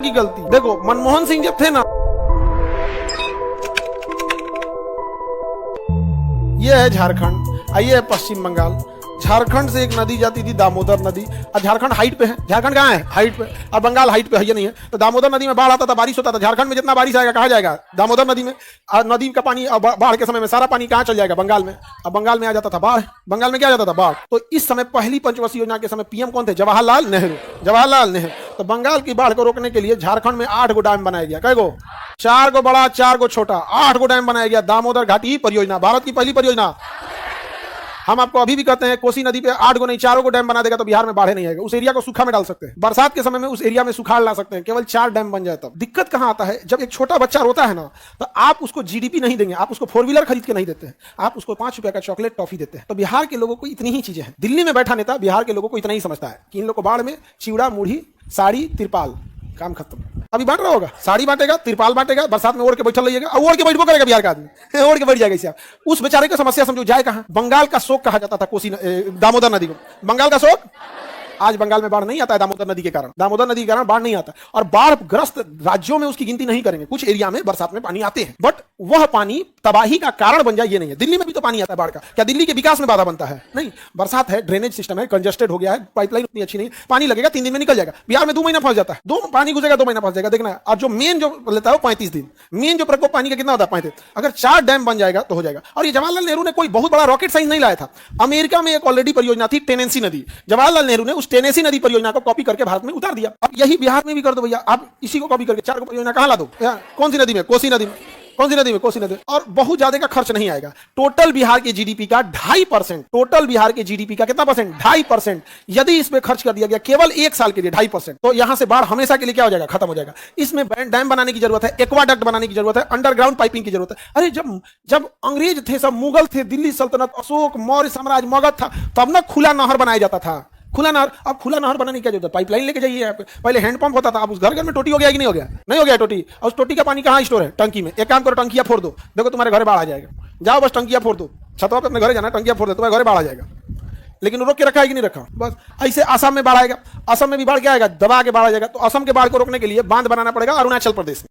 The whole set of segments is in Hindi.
की गलती। देखो मनमोहन सिंह जब थे ना, ये है झारखंड, आइए है पश्चिम बंगाल। झारखंड से एक नदी जाती थी दामोदर नदी, और झारखंड हाइट पे है। झारखंड कहाँ है? हाइट पे। और बंगाल हाइट पे है, ये नहीं है। तो दामोदर नदी में बाढ़ आता था, बारिश होता था। झारखंड में जितना बारिश आएगा कहाँ जाएगा? दामोदर नदी में। और नदी का पानी बाढ़ के समय में सारा पानी कहाँ चल जाएगा? बंगाल में। अब बंगाल में आ जाता था बाढ़। बंगाल में क्या आ जाता था? बाढ़। तो इस समय पहली पंचवर्षीय योजना के समय पीएम कौन थे? जवाहरलाल नेहरू। जवाहरलाल नेहरू। तो बंगाल की बाढ़ को रोकने के लिए झारखंड में 8 गो डैम बनाया गया। कै गो? 4 गो बड़ा, 4 गो छोटा, 8 गो डैम बनाया गया। दामोदर घाटी परियोजना भारत की पहली परियोजना। हम आपको अभी भी कहते हैं कोसी नदी पे 8 गो नहीं 4 गो डैम बना देगा तो बिहार में बाढ़ नहीं आएगा। उस एरिया को सूखा में डाल सकते हैं, बरसात के समय में उस एरिया में सुखाड़ ला सकते हैं। केवल 4 डैम बन जाए तब। दिक्कत कहां आता है? जब एक छोटा बच्चा रोता है ना, तो आप उसको जीडीपी नहीं देंगे, आप उसको 4 व्हीलर खरीद के नहीं देते हैं, आप उसको 5 रुपए का चॉकलेट टॉफी देते हैं। तो बिहार के लोगों को इतनी ही चीजें हैं। दिल्ली में बैठा नेता बिहार के लोगों को इतना ही समझता है कि इन लोगों को बाढ़ में चिवड़ा, मुढ़ी, साड़ी, तिरपाल, काम खत्म। अभी बांट रहा होगा, साड़ी बांटेगा, तिरपाल बांटेगा, बरसात में ओढ़ के बैठल रहिएगा। और ओढ़ के बैठबो करेगा बिहार का आदमी, ओढ़ के बैठ जाएगा। इसे उस बेचारे की समस्या समझो जाए कहां? बंगाल का शोक कहा जाता था कोसी दामोदर नदी को। बंगाल का शोक। आज बंगाल में बाढ़ नहीं आता है दामोदर नदी के कारण। दामोदर नदी के कारण बाढ़ नहीं आता। और बाढ़ ग्रस्त राज्यों में उसकी गिनती नहीं करेंगे। कुछ एरिया में बरसात में पानी आते हैं, बट वह पानी तबाही का कारण बन जाए ये नहीं है। दिल्ली में भी तो पानी आता है बाढ़ का। क्या दिल्ली के विकास में बाधा बनता है? नहीं। बरसात है, ड्रेनेज सिस्टम है, कंजेस्टेड हो गया है, पाइपलाइन उतनी अच्छी नहीं, पानी लगेगा 3 दिन में निकल जाएगा। बिहार में 2 महीना फंस जाता है, पानी घुसेगा 2 महीना फंस जाएगा। देखना है। और जो मेन जो लेता है वो 35 दिन। मेन जो प्रकोप पानी का कितना होता है? 35। अगर 4 डैम बन जाएगा तो हो जाएगा। और ये जवाहरलाल नेहरू ने कोई बहुत बड़ा रॉकेट साइंस नहीं लाया था। अमेरिका में एक ऑलरेडी परियोजना थी टेनेसी नदी। जवाहरलाल नेहरू ने उस टेनेसी नदी परियोजना को कॉपी करके भारत में उतार दिया। अब यही बिहार में भी कर दो भैया। आप इसी को कॉपी करके 4 परियोजना कहां ला दो? कौन सी नदी में? कोसी नदी में। कौन सी नदी में? कोसी नदी। और बहुत ज्यादा का खर्च नहीं आएगा। टोटल बिहार के जीडीपी का 2.5%। टोटल बिहार के जीडीपी का कितना परसेंट? 2.5%। यदि इस पे खर्च कर दिया गया केवल 1 साल के लिए 2.5%, तो यहां से बाढ़ हमेशा के लिए क्या हो जाएगा? खत्म हो जाएगा। इसमें डैम बनाने की जरूरत है, एक्वाडक्ट बनाने की जरूरत है, अंडरग्राउंड पाइपिंग की जरूरत है। अरे जब अंग्रेज थे, सब मुगल थे, दिल्ली सल्तनत, अशोक, मौर्य साम्राज्य, मगध था, तब ना खुला नहर बनाया जाता था। खुला नहर। अब खुला नहर बनाने की क्या जरूरत है? पाइपलाइन लेके जाइए। यहाँ पे पहले हैंडपंप होता था। अब उस घर घर में टोटी हो गया कि नहीं हो गया? नहीं हो गया टोटी। और उस टोटी का पानी कहाँ स्टोर है? टंकी में। एक काम करो, टंकिया फोड़ दो, देखो तुम्हारे घर बाढ़ आ जाएगा। जाओ बस टंकिया फोड़ दो, छतवा पे अपने घर जाना, टंकिया फोड़ दो, तुम्हारे घर बाढ़ आ जाएगा। लेकिन रोक के रखा है कि नहीं रखा? बस ऐसे असम में बाढ़ आएगा। असम में भी बाढ़ क्या आएगा? दबा के बाढ़ आ जाएगा। तो असम के बाढ़ को रोकने के लिए बांध बनाना पड़ेगा अरुणाचल प्रदेश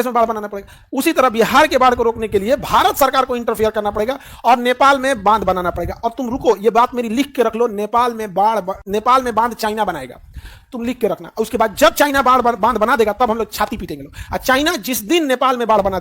में बाढ़ बनाना पड़ेगा। उसी तरह बिहार के बाढ़ को रोकने के लिए भारत सरकार को इंटरफेयर करना पड़ेगा और नेपाल में बांध बनाना पड़ेगा। और तुम रुको, ये बात मेरी लिख के रख लो। नेपाल में बांध चाइना बनाएगा, तुम लिख के रखना। उसके बाद जब चाइना बांध बना देगा तब हम लोग छाती पीटेंगे लोग। और चाइना जिस दिन नेपाल में बांध बना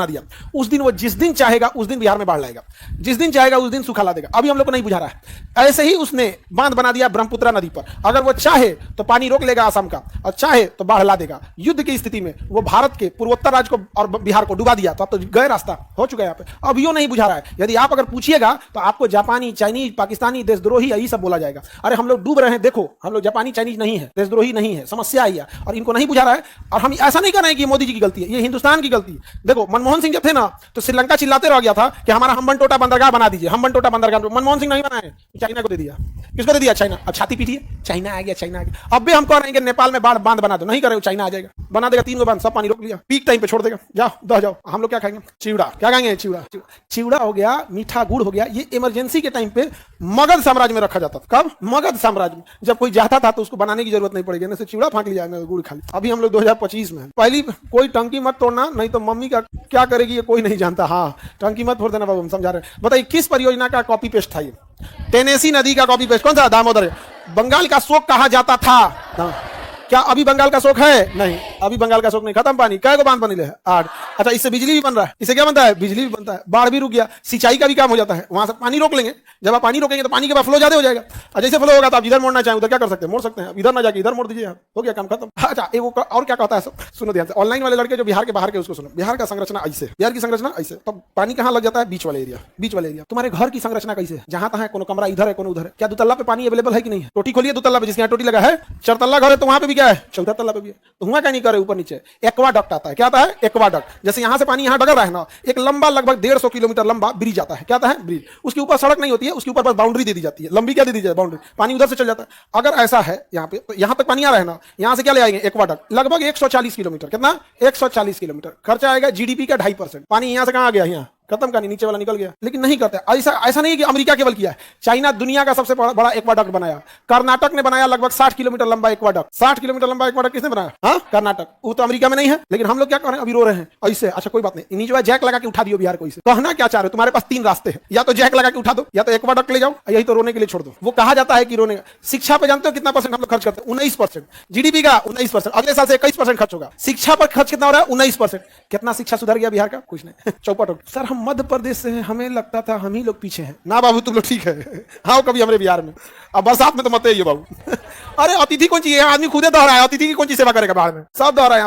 दिया उस दिन वो जिस दिन चाहेगा उस दिन बिहार में बाढ़ लाएगा, जिस दिन चाहेगा उस दिन सूखा ला देगा। अभी हम लोग को नहीं बुझा रहा है। ऐसे ही उसने बांध बना दिया ब्रह्मपुत्र नदी पर। अगर वो चाहे तो पानी रोक लेगा असम का, और चाहे तो बाढ़ ला देगा। युद्ध की स्थिति में वो भारत के पूर्वोत्तर राज्य को और बिहार को डुबा दिया। तो अब तो गए रास्ता हो चुका है यहाँ पे। अभियो नहीं बुझा रहा है। यदि आप अगर पूछिएगा तो आपको जापानी, चाइनीज, पाकिस्तानी, देशद्रोही यही सब बोला जाएगा। अरे हम लोग डूब रहे हैं, देखो हम लोग जापानी चाइनीज नहीं है, देशद्रोही नहीं है, समस्या आई है और इनको नहीं बुझा रहा है। और हम ऐसा नहीं कर रहे हैं कि मोदी जी की गलती है, ये हिंदुस्तान की गलती है। देखो मनमोहन सिंह जब थे ना तो श्रीलंका चिल्लाते रह गया था कि हमारा हम्बनटोटा बंदरगाह बना दीजिए, हम्बनटोटा बंदरगाह। मनमोहन सिंह नहीं बनाए, चाइना को दे दिया। किसको दे दिया? चाइना। अब छाती पीटी है, चाइना आ गया, चाइना आ गया। अब भी हम कह रहे हैं कि नेपाल में बांध बना दो, नहीं करे चाइना आ जाएगा, बना देगा 3 गो बांध, सब पानी रोक लिया, पीक टाइम पे छोड़ देगा। जाओ जाओ। हम लोग क्या खाएंगे? चिवड़ा। क्या खाएंगे? चिवड़ा। चिवड़ा हो गया, मीठा गुड़ हो गया। ये इमरजेंसी के टाइम पे मगध साम्राज्य में रखा जाता था। कब? मगध साम्राज्य में। जब कोई जाता था तो उसको बनाने की जरूरत नहीं पड़ेगी, ना से चिवड़ा फाँक लिया, ना गुड़ खा लिया। अभी हम लोग 2025 में। पहली कोई टंकी मत तोड़ना, नहीं तो मम्मी का क्या करेगी ये कोई नहीं जानता। हाँ, टंकी मत फोड़ देना बाबू, हम समझा रहे हैं। बताइए किस परियोजना का कॉपी पेस्ट था ये? टेनेसी नदी का कॉपी पेस्ट। कौन सा? दामोदर। बंगाल का शोक कहा जाता था। क्या अभी बंगाल का शोक है? नहीं, अभी बंगाल का शोक नहीं। खत्म पानी। कै को बांध बने 8। अच्छा, इससे बिजली भी बन रहा है। इससे क्या बनता है? बिजली भी बनता है। बाढ़ भी रुक गया, सिंचाई का भी काम हो जाता है। वहां से पानी रोक लेंगे। जब आप पानी रोकेंगे तो पानी के बाद फ्लो ज्यादा हो जाएगा। और जैसे फ्लो होगा तो आप जिधर मोड़ना चाहें उधर क्या कर सकते हैं? मोड़ सकते हैं। इधर ना जाके इधर मोड़ दीजिए, हो गया काम खत्म। अच्छा, और क्या कहता है सब सुनो ध्यान से। ऑनलाइन वाले लड़के जो बिहार के बाहर के उसको सुनो। बिहार का संरचना ऐसे, बिहार की संरचना ऐसे। तब पानी कहाँ लग जाता है? बीच वाले एरिया। बीच वाले एरिया। तुम्हारे घर की संरचना कैसे है? जहां तहां कोनो कमरा इधर है, कोनो उधर है। क्या 2 तल्ला पे पानी अवेलेबल है कि नहीं है? टोटी खोलिए 2 तल्ला पे, जिसके यहाँ टोटी लगा है। 4 तल्ला घर है तो वहां पे भी क्या है? 14 तल्ला पे भी है। तो हुआ क्या नहीं करे ऊपर नीचे? एक्वाडक्ट आता है। क्या आता है? एक्वाडक्ट। जैसे यहां से पानी यहां डगर रहा है ना, एक लंबा लगभग 150 किलोमीटर लंबा ब्रिज आता है। क्या आता है? ब्रिज। उसके ऊपर सड़क नहीं होती है, उसके ऊपर बस बाउंड्री दे दी जाती है। लंबी क्या दे दी जाए? बाउंड्री। पानी उधर से चल जाता है। अगर ऐसा है यहाँ पे, तो यहाँ तक पानी आ रहा है ना, यहाँ से क्या ले आएंगे? एक्वाडक्ट। लगभग 140 किलोमीटर। कितना? 140 किलोमीटर। खर्चा आएगा जीडीपी का 2.5%। पानी यहाँ से कहाँ आ गया? यहाँ खत्म कहानी, नीचे वाला निकल गया। लेकिन नहीं करते ऐसा। ऐसा नहीं कि अमेरिका केवल किया है, चाइना दुनिया का सबसे बड़ा एक्वाडक्ट बनाया। कर्नाटक ने बनाया लगभग 60 किलोमीटर लंबा एक्वाडक्ट। 60 किलोमीटर लंबा एक्वाडक्ट किसने बनाया? हाँ, कर्नाटक। वो तो अमेरिका में नहीं है, लेकिन हम लोग क्या कर रहे हैं, अभी रो रहे हैं ऐसे। अच्छा कोई बात नहीं, इन्हीं जो है जैक लगा के उठा दियो बिहार को। इसे कहना क्या चाह रहे हो? तुम्हारे पास 3 रास्ते हैं, या तो जैक लगा के उठा दो, या तो एक्वाडक्ट ले जाओ, यही तो रोने के लिए छोड़ दो। वो कहा जाता है कि रोने। शिक्षा पर जानते हो कितना परसेंट हम लोग खर्च करते हैं? 19%। जीडीपी का 19%। अगले साल से 21% खर्च होगा। शिक्षा पर खर्च कितना हो रहा है? 19%। कितना शिक्षा सुधर गया बिहार का? कुछ नहीं। चौपट हो। सर हम मध्य प्रदेश से हैं, हमें लगता था हम ही लोग पीछे हैं। ना बाबू, तुम लोग ठीक है। हाँ कभी हमारे बिहार में। अब बरसात में तो मत ही बाबू। अरे अतिथि कौन चीज है? आदमी खुदे दोहरा है, अतिथि की कौन सी सेवा करेगा बाहर में? सब दोहरा है।